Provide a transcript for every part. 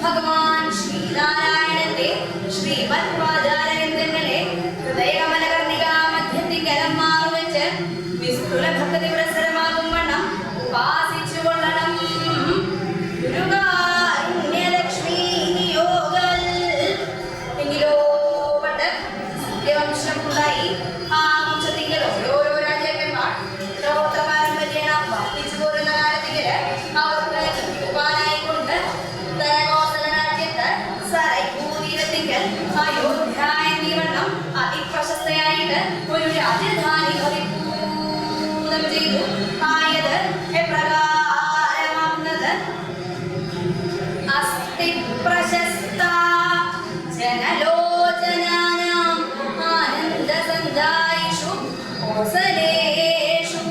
ഭഗവാൻ ശ്രീനാരായണന്റെ ശ്രീമദ്വാചാരഗ്രന്ഥങ്ങളെ ഹൃദയകമലകർണികാ മധ്യത്തിങ്കലം മാറുവെച്ച് വിസ്തുല ഭക്തി പ്രസരമാകും വണ്ണം ഉപാസിച്ചു കൊള്ളണം. ഗുരുകാരുണ്യലക്ഷ്മി നിയോഗൽ എങ്കിലോ പണ്ട് സത്യവംശം ഉണ്ടായി. ആ വംശത്തിങ്കൽ ഓരോരോ രാജാക്കന്മാർ പാരമ്പര്യേണ വർദ്ധിച്ചു പോരുന്ന കാലത്തിങ്കല് അവർക്ക് ഉപാനായിക്കൊണ്ട് അയോധ്യ എന്നീവണ്ണം അതിപ്രശസ്തയായിട്ട് ഒരു രാജധാനി ഭവിഭൂതം ചെയ്തു. ആയത് എപ്രകാരമാകുന്നത്: അസ്തി പ്രശസ്ത ജനലോചനാനാം ആനന്ദസന്ധായിഷു കോസലേഷു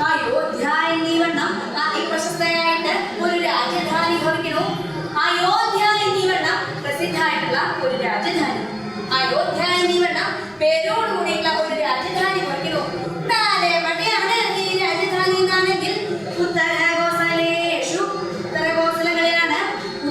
അയോധ്യ എന്നീവണ്ണം അതിപ്രശസ്തയായിട്ട് ഒരു രാജധാനി ഭവിക്കണു. അയോധ്യ എന്നീവണ്ണം പ്രസിദ്ധമായിട്ടുള്ള ഒരു രാജധാനി, അയോധ്യ എന്നീവണ്ണം പേരോടുകൂടിയുള്ള ഒരു രാജധാനി ഭവിക്കണു. എവിടെയാണ് ഈ രാജധാനി എന്നാണെങ്കിൽ ഉത്തരകോസലേഷു, ഉത്തരകോസലങ്ങളിലാണ്,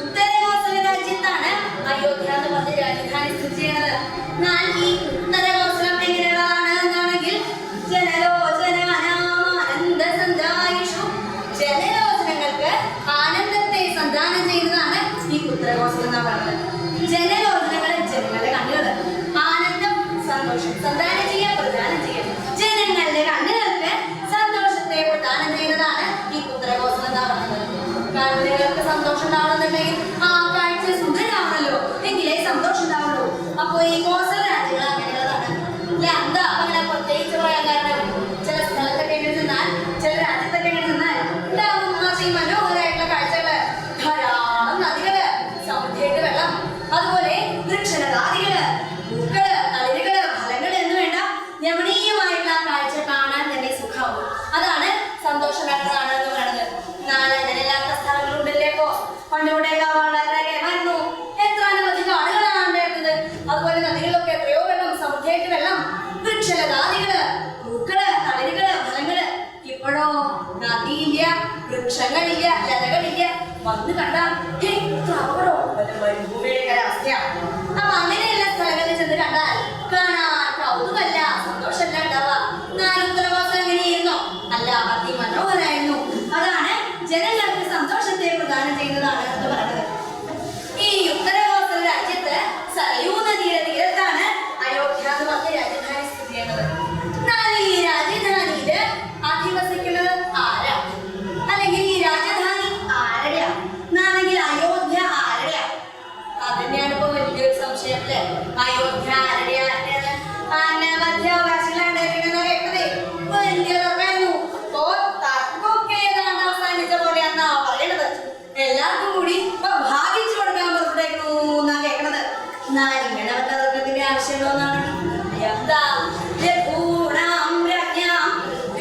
ഉത്തരകോസല രാജ്യത്താണ് അയോധ്യ എന്ന് പറഞ്ഞ രാജധാനി സ്ഥിതി ചെയ്യുന്നത്. എന്നാൽ ഈ ഉത്തരകോസലം എങ്ങനെയുള്ളതാണ് എന്നാണെങ്കിൽ ജനലോചനങ്ങൾക്ക് ആനന്ദത്തെ സന്ധാനം ചെയ്യുന്നതാണ് ഈ ഉത്തരകോസലം എന്നാ പറയുന്നത്. ജനലോചനകളെ ജനങ്ങളുടെ കണ്ണുകൾ, ആനന്ദം സന്തോഷം സന്ധാനം ചെയ്യാൻ പ്രദാനം ചെയ്യാൻ, ജനങ്ങളുടെ കണ്ണുകൾക്ക് സന്തോഷത്തെ പ്രദാനം ചെയ്യുന്നതാണ് ഈ ഉത്തരകോസലം എന്നാ പറയുന്നത്. കണ്ണുകൾക്ക് സന്തോഷം ഉണ്ടാവണമെന്നുണ്ടെങ്കിൽ ആ കാഴ്ച സുന്ദരമാണല്ലോ, എങ്കിലേ സന്തോഷം ഉണ്ടാവുള്ളൂ. അപ്പൊ ഈ കോസല രാജ്യങ്ങൾ അങ്ങനെയുള്ളതാണ്. എന്താ അങ്ങനെ പ്രത്യേകിച്ച് പറയാൻ കാരണം? ചില സ്ഥലത്തൊക്കെ നിന്നാൽ, ചില രാജ്യത്തൊക്കെ നിന്നാൽ ഉണ്ടാവും മനോഹരമായിട്ടുള്ള കാഴ്ചകള്, ധാരാളം നദികള്, സമൃദ്ധിയായിട്ട് വെള്ളം, അതുപോലെ വൃക്ഷലതാദികള്, പൂക്കള്, തളിരുകള്, ഫലങ്ങള് എന്ന് വേണ്ട രമണീയമായിട്ടുള്ള കാഴ്ച കാണാൻ തന്നെ സുഖമാവും. അതാണ് സന്തോഷകരമാണ് എന്ന് പറയുന്നത്. നാളെ അങ്ങനെയല്ലാത്ത സ്ഥലങ്ങളുണ്ടല്ലേ. ഇപ്പോ പണ്ടിവിടെ വളരെയായിരുന്നു, എത്ര അനവധി കാടുകളാണ് ഉണ്ടായിരുന്നത്. അതുപോലെ നദികളിലൊക്കെ എത്രയോ വെള്ളം, സമൃദ്ധിയായിട്ട് വെള്ളം, വൃക്ഷലതാദികള്, പൂക്കള്, തളിരുകള്, ഫലങ്ങള്. ഇപ്പോഴോ നദിയില്ല, വൃക്ഷങ്ങളില്ല, ലതകളില്ല. വന്ന് കണ്ടാൽ മരുഭൂമിയുടെ അവസ്ഥയാണ്. അപ്പൊ അങ്ങനെയുള്ള സ്ഥലങ്ങളിൽ ചെന്ന് കണ്ടാൽ കാണാൻ കൗതുകമല്ല, സന്തോഷമല്ല ഉണ്ടാവുക. ഉത്തരകോസലം എങ്ങനെയായിരുന്നോ? അല്ല, അതിമനോഹരായിരുന്നു. അതാണ് ജനങ്ങൾക്ക് സന്തോഷത്തെ പ്രദാനം ചെയ്യുന്നതാണ് എന്ന് പറയുന്നത്. ഈ ഉത്തരകോസല രാജ്യത്ത് സരയൂ നദിയുടെ തീരത്താണ് അയോധ്യ എന്ന് പറഞ്ഞ രാജധാനി സ്ഥിതി ചെയ്യുന്നത്. എന്നാൽ ഈ രാജധാനിയില് അധിവസിക്കുന്നത് ആരാ? അല്ലെങ്കിൽ ഈ രാജധാനി ആരുടെയാ എന്നാണെങ്കിൽ അയോധ്യ ആരുടെയാ? അതന്നെയാണ് ഇപ്പൊ വലിയൊരു സംശയം അല്ലേ. അയോധ്യ ആരുടെയാണ്? അനവധ്യാവകാശികളാണ് കേട്ടത്. വലിയ തർക്കമായിരുന്നു. ഇപ്പോ തർക്കമൊക്കെ ഏതാണ്ട് അവസാനിച്ച പോലെയാണെന്നാ പറയണത്. എല്ലാവർക്കും കൂടി ഇപ്പൊ ഭാഗിച്ചു കൊടുക്കാൻ പുറത്തേക്കണു എന്നാ കേൾക്കണത്. എന്നാൽ ഇങ്ങനെ വല്ല തർക്കത്തിന്റെ ആവശ്യമുണ്ടോ എന്നാണ്. എന്താ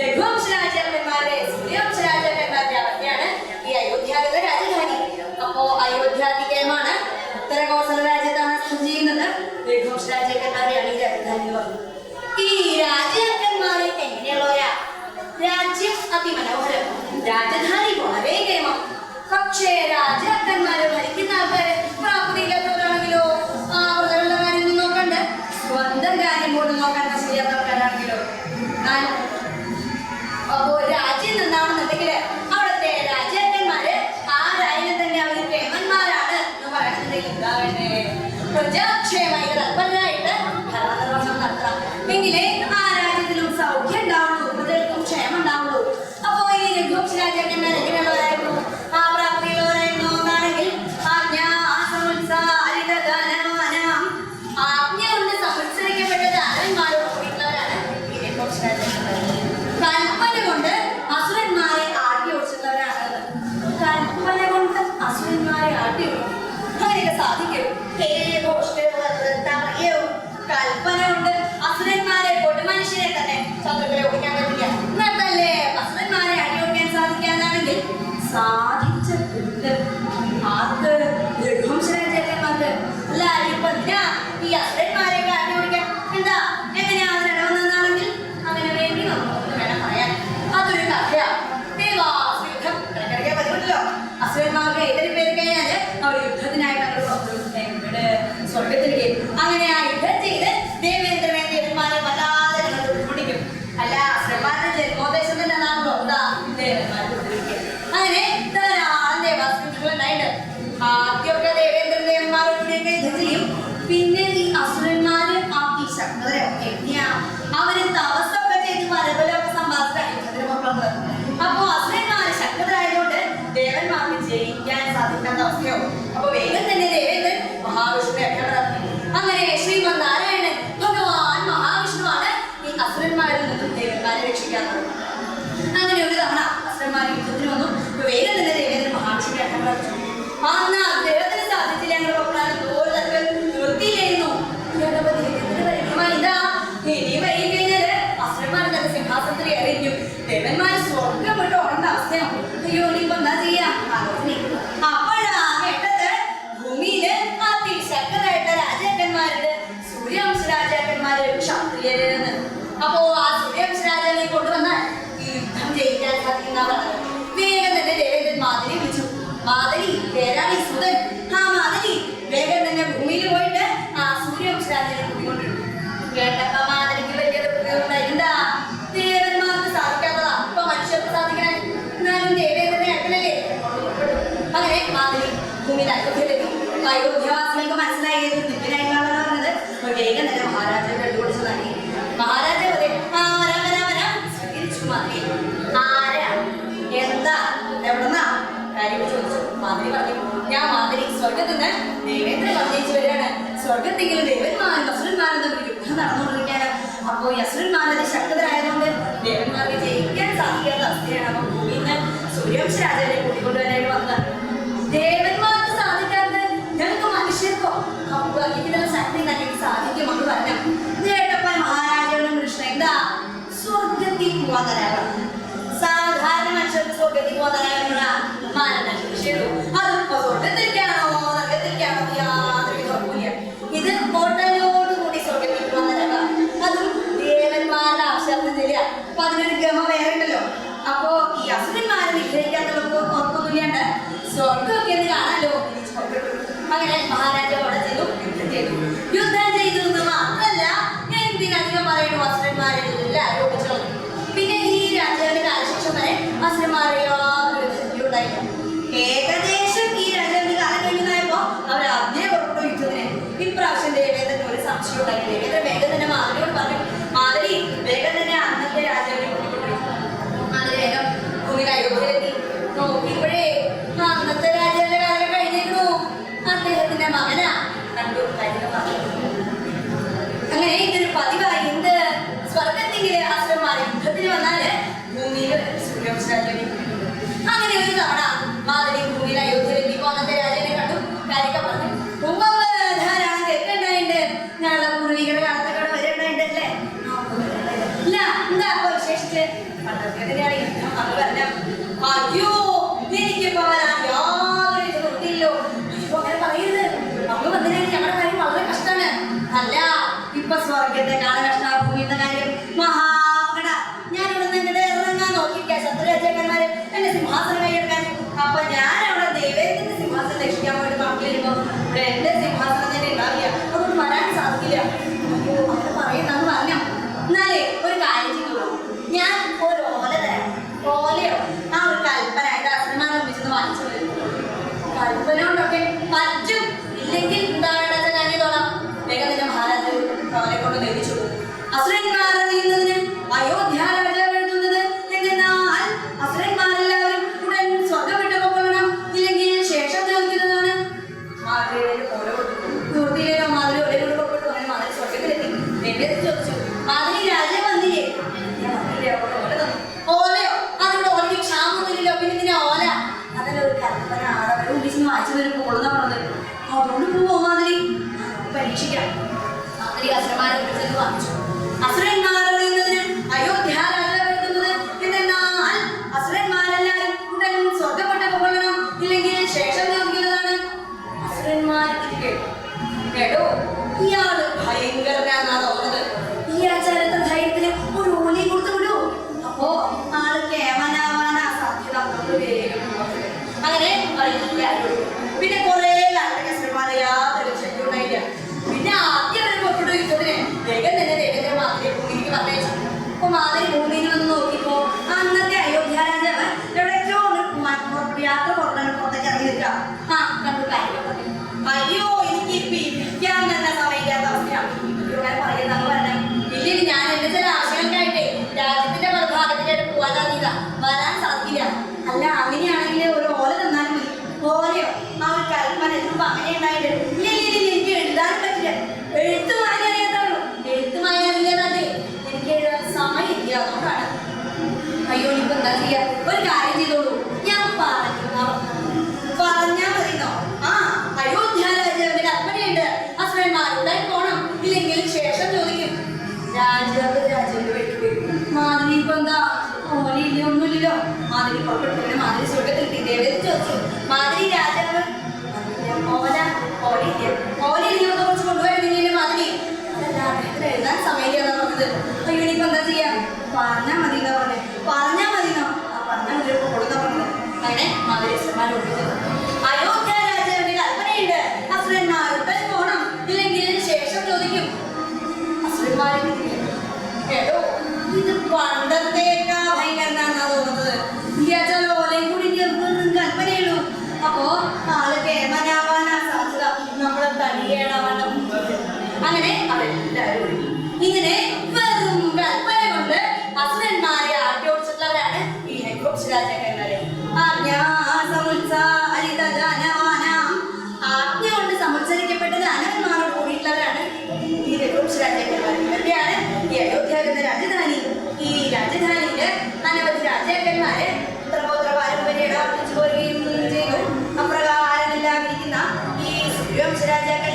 രഘുവംശരാജാക്കന്മാരെ, സൂര്യവംശരാജാക്കന്മാരുടെ അവസ്ഥയാണ് ഈ അയോധ്യാഗത രാജധാനി. അപ്പോ അയോധ്യാധികമാണ് ഉത്തരകോസല രാജ്യത്താണ് സ്ഥിതി ചെയ്യുന്നത്. രഘുവംശ രാജാക്കന്മാരെയാണ് ഈ രാജധാനി എന്ന് പറഞ്ഞത്. ഈ രാജാക്കന്മാരെ എങ്ങനെയുള്ളവരാ? രാജ്യം അതിമനോഹരം, രാജധാനി വളരെ കേമം. പക്ഷേ രാജാക്കന്മാരെ ഭരിക്കുന്ന ആൾക്കാര് പ്രാപ്തിയില്ലാത്തവരാണെങ്കിലോ, അവരുടെ കാര്യം നോക്കണ്ട, സ്വന്തം കാര്യം പോലും നോക്കാൻ ചെയ്യാത്തവർക്കാരാണെങ്കിലോ. അപ്പോ രാജ്യം നന്നാവണമെന്നുണ്ടെങ്കിൽ അവിടുത്തെ രാജാക്കന്മാര് ആരായാലും തന്നെ അവര് കേമന്മാരാണ് എന്ന് പറയുന്നുണ്ടെങ്കിൽ എന്താ വേണ്ടേ? പ്രജാക്ഷേമയിൽ തൽപരരായിട്ട് ഭരണനിർവഹണം നടത്തണം. എങ്കിലേ ആ രാജ്യത്തിലും സൗഖ്യം ഉണ്ടാവുള്ളൂ, പ്രജകൾക്കും ക്ഷേമം ഉണ്ടാവുള്ളൂ. അപ്പോ ഈ രഘുവംശ രാജാക്കന്മാർ എങ്ങനെയുള്ളവരായിരുന്നു? ആ പ്രാപ്തിയുള്ളവരായിരുന്നു എന്നാണെങ്കിൽ ആജ്ഞാ അസുരന്മാര് ശക്തരൊക്കെ അവര് തപസ്സൊക്കെ ചെയ്ത് പരബലമൊക്കെ സമ്പാദിച്ചു. അപ്പൊ അസുരന്മാര് ശക്തരായതുകൊണ്ട് ദേവന്മാർക്ക് ജയിക്കാൻ സാധിക്കാത്ത അവസ്ഥയാവും. അപ്പൊ വേഗം തന്നെ ദേവേന്ദ്രൻ മഹാവിഷ്ണുവിനെ അഭ്യർത്ഥിച്ചു. അങ്ങനെ ശ്രീമദ് നാരായണൻ ഭഗവാൻ മഹാവിഷ്ണുവാണ് ഈ അസുരന്മാരിൽ നിന്നും ദേവന്മാരെ രക്ഷിക്കാറുള്ളത്. അങ്ങനെ ഒരു തവണ അസുരന്മാർ യുദ്ധത്തിന് വന്നു. വേഗം തന്നെ ദേവേന്ദ്രൻ മഹാവിഷ്ണുവിനെ അഭ്യർത്ഥിച്ചു. അന്ന് അദ്ദേഹത്തിന് സാധിച്ചില്ല. ഞങ്ങൾ നിർത്തിയില്ലായിരുന്നു. ഇതാ ഇനി വൈകി കഴിഞ്ഞാല് അസുരന്മാർ തന്നെ സിംഹാസനത്തിൽ എറിഞ്ഞു. ദേവന്മാര് സ്വർഗം വിട്ട് ഓടേണ്ട അവസ്ഥയാണ്. അയ്യോ ഇനിയിപ്പോ എന്താ ചെയ്യാ? അപ്പോഴാ കേട്ടത് ഭൂമിയില് അതിശക്തരായിട്ട രാജാക്കന്മാരുടെ സൂര്യവംശ രാജാക്കന്മാര് ക്ഷത്രിയരെന്ന്. അപ്പോ ആ സൂര്യവംശ രാജാവിനെ കൊണ്ടുവന്നാൽ യുദ്ധം ജയിക്കാൻ സാധിക്കുന്ന പറഞ്ഞത്. വേഗം തന്നെ ദേവേന്ദ്രൻ മാതിരി വിളിച്ചു. മാതലി പേരാളി സുതൻ. ആ മാതലി വേഗം തന്നെ ഭൂമിയിൽ പോയിട്ട് ആ സൂര്യവംശ രാജാവിനെ കൂട്ടിക്കൊണ്ടിരുന്നു. കേട്ടപ്പോ മാതലിക്ക് വലിയ എന്താ ദേവന്മാർക്ക് സാധിക്കാത്തതാ ഇപ്പൊ മനുഷ്യർക്ക് സാധിക്കണേ. എന്നാലും ദേവേന്ദ്രനെ അട്ടനല്ലേ. അങ്ങനെ മാതലി ഭൂമിയിൽ അയോധ്യയിലെത്തി. അയോധ്യവാസികൾക്ക് മനസ്സിലായി ദിവ്യനായിട്ടുള്ള പറഞ്ഞത്. വേഗം തന്നെ മഹാരാജാവ് കണ്ടുപിടിച്ചു നൽകി. മഹാരാജാവ് വരാം സ്വീകരിച്ചു. മാതിരി ആരാ എന്താ എവിടെന്നാ കാര്യം ചോദിച്ചു. മാതിരി പറഞ്ഞു, ഞാൻ മാതിരി സ്വർഗത്തിൽ നിന്ന് ദേവേന്ദ്രൻ പറഞ്ഞേച്ചു വരികയാണ്. സ്വർഗത്തെങ്കിലും ദേവന്മാരും അസുരന്മാരും തമ്മിൽ യുദ്ധം നടന്നുകൊണ്ടിരിക്കുകയാണ്. അപ്പോ ഈ അസുരന്മാരുടെ ശക്തരായതുകൊണ്ട് ദേവന്മാർക്ക് ജയിക്കാൻ സാധിക്കാത്ത അവസ്ഥയാണ്. അപ്പൊ ഭൂമിയിൽ നിന്ന് സൂര്യവംശ രാജാവിനെ കൂട്ടിക്കൊണ്ടുവരാനായിട്ട് വന്നത്. ദേവന്മാർക്ക് സാധിക്കാത്തത് ഞങ്ങൾക്ക് മനുഷ്യർക്കോ ഇതിനുള്ള ശക്തി ഞങ്ങൾക്ക് സാധിക്കുമെന്ന് പറഞ്ഞു. കേട്ടപ്പോൾ മഹാരാജാവിനും കൃഷ്ണ എന്താ സ്വർഗത്തിൽ പോവാൻ തരാറ്. സാധാരണ മനുഷ്യർക്ക് സ്വർഗത്തിൽ പോകാൻ തരാനുള്ള അതിപ്പോ സ്വർഗത്തിലേക്കാണോ നരകത്തിലേക്കാണോ യാതൊരു കുഴപ്പമില്ല. ഇത് ഹോട്ടലോട് കൂടി സ്വർഗത്തിൽ പോകാൻ തരാ. അതും ദേവന്മാരുടെ ആവശ്യത്തില്ല. അപ്പൊ അതിനൊരു ഗമ വേറെ ഉണ്ടല്ലോ. അപ്പോ ഈ അസുരന്മാരെ നിഗ്രഹിക്കാത്തവർക്ക് ഉറപ്പൊന്നുമില്ലാണ്ട് സ്വർഗമൊക്കെ എന്ന് കാണാലോ. അങ്ങനെ മഹാരാജാവ് അവിടെ ചെയ്തു. യുദ്ധം ചെയ്തു എന്ന് മാത്രല്ല എന്തിനധികം പറയുന്നു അസുരന്മാരെ ആരോപിച്ചു. പിന്നെ ഈ രാജാവിന്റെ കാലശേഷം വരെ അസുരന്മാരെ യാതൊരു ഉണ്ടായില്ല. ഏകദേശം ഈ രാജാവിന്റെ കാലം കഴിഞ്ഞതായപ്പോ അവർ ആദ്യം പുറപ്പെട്ടു യുദ്ധത്തിന്. ഇപ്രാവശ്യം ദേവേന്ദ്രന് ഒരു സംശയം ഉണ്ടായി. ദേവേന്ദ്രൻ വേഗം തന്നെ മാധവിയോട് പറഞ്ഞു, മാധവി വേഗം തന്നെ അന്നത്തെ രാജാവിനെ കൂട്ടിക്കൊണ്ടു. മാധവി വേഗം ഭൂമിയിൽ അയോധ്യയിലെത്തി. നോക്കിയപ്പോഴേ അന്നത്തെ രാജാവിന്റെ കാലം കഴിഞ്ഞിരുന്നു. അദ്ദേഹത്തിന്റെ മകനാ കണ്ടു കാര്യം പറഞ്ഞു. അങ്ങനെ ഇതൊരു പതിവായി. എന്ത് സ്വർഗത്തിലെ അസുരന്മാരെ യുദ്ധത്തിന് വന്നാല് ഭൂമിയിൽ സൂര്യവംശ രാജാവിനെ കൂട്ടിക്കൊണ്ടു. അങ്ങനെ ഒരു തവണ മാധവി ഭൂമിയിൽ അയോധ്യയിലെത്തിയപ്പോ അന്നത്തെ രാജാവിനെ കണ്ടു കാര്യമൊക്കെ പറഞ്ഞു. ധാരാളം കേൾക്കണ്ടായിണ്ട്. ഞങ്ങളുടെ പൂർവികരുടെ കാലത്തൊക്കെ വരണ്ടായിട്ടല്ലേ. ഇല്ല എന്താ അപ്പൊ വിശേഷിച്ച് പണ്ടൊക്കെയാണ് യുദ്ധം അത് പറഞ്ഞ. അയ്യോ എനിക്കിപ്പോ വരാൻ യാതൊരു ഇത് വൃത്തിയില്ലോ. ഇപ്പൊ അങ്ങനെ പറയരുത്. നമ്മൾ വന്നില്ലെങ്കിൽ ഞങ്ങളുടെ കാര്യം വളരെ കഷ്ടമാണ്. അല്ല ഇപ്പൊ സ്വർഗത്തെക്കാളും കഷ്ട ഭൂമിയുടെ കാര്യം മഹാകട. ഞാനിവിടെ നിങ്ങളുടെ ഇറങ്ങാൻ നോക്കിയിരിക്കാം ശത്രുരാജാക്കന്മാര് എന്റെ സിംഹാസനം കൈയെടുക്കാൻ. അപ്പൊ ഞാൻ അവിടെ ദേവേന്ദ്രന്റെ സിംഹാസനം രക്ഷിക്കാൻ വേണ്ടി പങ്കിലിരുമ്പോ ഇവിടെ എന്റെ സിംഹാസനം തന്നെ ഉണ്ടാവില്ല. അതൊന്നും വരാൻ സാധിക്കില്ല. അയ്യോ അങ്ങനെ പറയുന്നു പറഞ്ഞോ. എന്നാലേ ഒരു കാര്യം ചെയ്തോളൂ. ഞാൻ ഒരു ഓല തരാം. ഓലയോ ആ ഒരു കൽപ്പന എന്റെ അസുരന്മാർ നിർമ്മിച്ചെന്ന് വാങ്ങിച്ചു വരും. കൽപ്പന കൊണ്ടൊക്കെ പറ്റും. ഇല്ലെങ്കിൽ എന്താണ് ഞാൻ ചെയ്തോളാം. വേഗം തന്നെ മഹാരാജാവ് ഓലെ കൊണ്ട് നിർമ്മിച്ചു. അസുരന്മാർ അറിയുന്നതിന് അയോധ്യ രാജാവ് എഴുതുന്നത് എന്നാൽ അസുരന്മാരെല്ലാവരും ഉടൻ സ്വർഗം വിട്ടു കൊള്ളണം. ഇല്ലെങ്കിൽ ശേഷം ചോദിക്കുന്നതാണ്. മാധവിയിലേക്ക് ഓല കൊടുത്തു. ദൂരത്തിലേക്കോ മാധവി ഒരേ കൊണ്ട് കൊടുത്തു. അങ്ങനെ മാധവി സ്വർഗത്തിലെത്തി. എന്നെ ചോദിച്ചു, മാധവി രാജാവ് വന്നില്ലേ? ഓലയോ അതിവിടെ ഓലയ്ക്ക് ക്ഷാമൊന്നുമില്ലല്ലോ. പിന്നെ ഇതിനെ ഓല അതല്ല ഒരു കൽപ്പന. ആളവരെ ഉദ്ദേശിച്ച് വായിച്ചു വരും പോളെന്നാ പറഞ്ഞത്. അതുകൊണ്ട് പോവോ മാധവി? പരീക്ഷിക്കാം. മാധവി അസുരന്മാരെ വിളിച്ചത് വാങ്ങിച്ചു. അസുരന്മാർ അറിയുന്നതിന് അയോധ്യ രാജാവ് എഴുതുന്നത് എന്നാൽ അസുരന്മാരെല്ലാരും ഉടൻ സ്വർഗപ്പെട്ട കൊള്ളണം. ഇല്ലെങ്കിൽ ശേഷം ചോദിക്കുന്നതാണ്. അസുരന്മാർ കേട്ടോ ഇയാള് ഭയങ്കരനാന്നാ തോന്നുന്നത്. ഈ ആചാരത്തെ ധൈര്യത്തിന് ഒരു ഓലയും കൊടുത്തു വിടൂ. അപ്പോ ആള് കേവനാവാനാ സാധ്യത. അങ്ങനെ അറിയില്ല. പിന്നെ കുറെ അസുരന്മാരെ യാതൊരു ശക്തി ഉണ്ടായില്ല. പിന്നെ ആദ്യം അവർ പുറപ്പെട്ടു യുദ്ധത്തിന്. വേഗം തന്നെ ദേവേന്ദ്ര മാതിരി ഭൂമിക്ക് പറഞ്ഞയച്ചു. അപ്പൊ മാതിരി ഭൂമിയിൽ വന്ന് നോക്കിയപ്പോ അന്നത്തെ അയോധ്യ രാജാവ് എവിടെയൊക്കെയോ യാത്ര പുറത്തേക്ക് ഇറങ്ങി നിൽക്കാം. ആ കണ്ടു കാര്യം. അയ്യോ എനിക്ക് ഇരിക്കാൻ തന്നെ സമയമില്ലാത്ത അവസ്ഥയാണ്. രാജാവിന്റെ വെട്ടി മാധവി ഇപ്പൊ എന്താ ഓലില്ല ഒന്നുമില്ലല്ലോ. മാധവി പുറപ്പെട്ടു. മാധവി സ്വർഗത്തിൽ ദേവത ചോദിച്ചു, മാധവി രാജാവ് ഓലില്ല കുറച്ച് കൊണ്ടുപോയിരുന്നെങ്കിലും മാധവി അതല്ല എഴുതാൻ സമയത്താ പറഞ്ഞത്. അയ്യോ ഇനിയിപ്പോ എന്താ ചെയ്യാ? പറഞ്ഞാ മതി എന്നാ പറഞ്ഞേ. പറഞ്ഞാ മതിന്നോ? പറഞ്ഞാൽ മതി കൊടുത്താ പറഞ്ഞത്. അങ്ങനെ മാധവി അയോധ്യ രാജാവിന്റെ കൽപ്പനയുണ്ട്, അസുരന്മാരുടെ പോണം, ഇല്ലെങ്കിൽ ശേഷം ചോദിക്കും. അസുരന്മാരെ കേട്ടോ, ഇത് പണ്ടത്തേക്കാ ഭയങ്കരനാന്നാ തോന്നുന്നത്. ഓലയും കൂടി കൽപ്പനയുള്ളൂ. അപ്പോ ആള് കേമനാവാനാ സാധ്യത, നമ്മളെ തടിയേണവണ്ണം. അങ്ങനെ അവരെല്ലാവരും ഒരുങ്ങി. ഇങ്ങനെ വെറും കൽപ്പന കൊണ്ട് അസുരന്മാരെ ആട്ടിയോടിച്ചിട്ടുള്ളവരാണ് ഈ ഹെക്രോപ്സ് രാജാക്കന്മാരെ. ആജ്ഞ കൊണ്ട് സമുച്ചരിക്കപ്പെട്ട ദാനവന്മാരോട് കൂടിയിട്ടുള്ളവരാണ് ഈ ഹെക്രോപ്സ് രാജാക്കന്മാർ. ഇവരുടെയാണ് ഈ അയോധ്യ എന്ന രാജധാനി. ഈ രാജധാനിയില് അനവധി രാജാക്കന്മാര് പുത്രപൗത്ര പാരമ്പര്യം വർദ്ധിച്ചു പോരുകയും ചെയ്തു. അപ്രകാരമെല്ലാം ഇരിക്കുന്ന ഈ സൂര്യവംശ രാജാക്കന്മാർ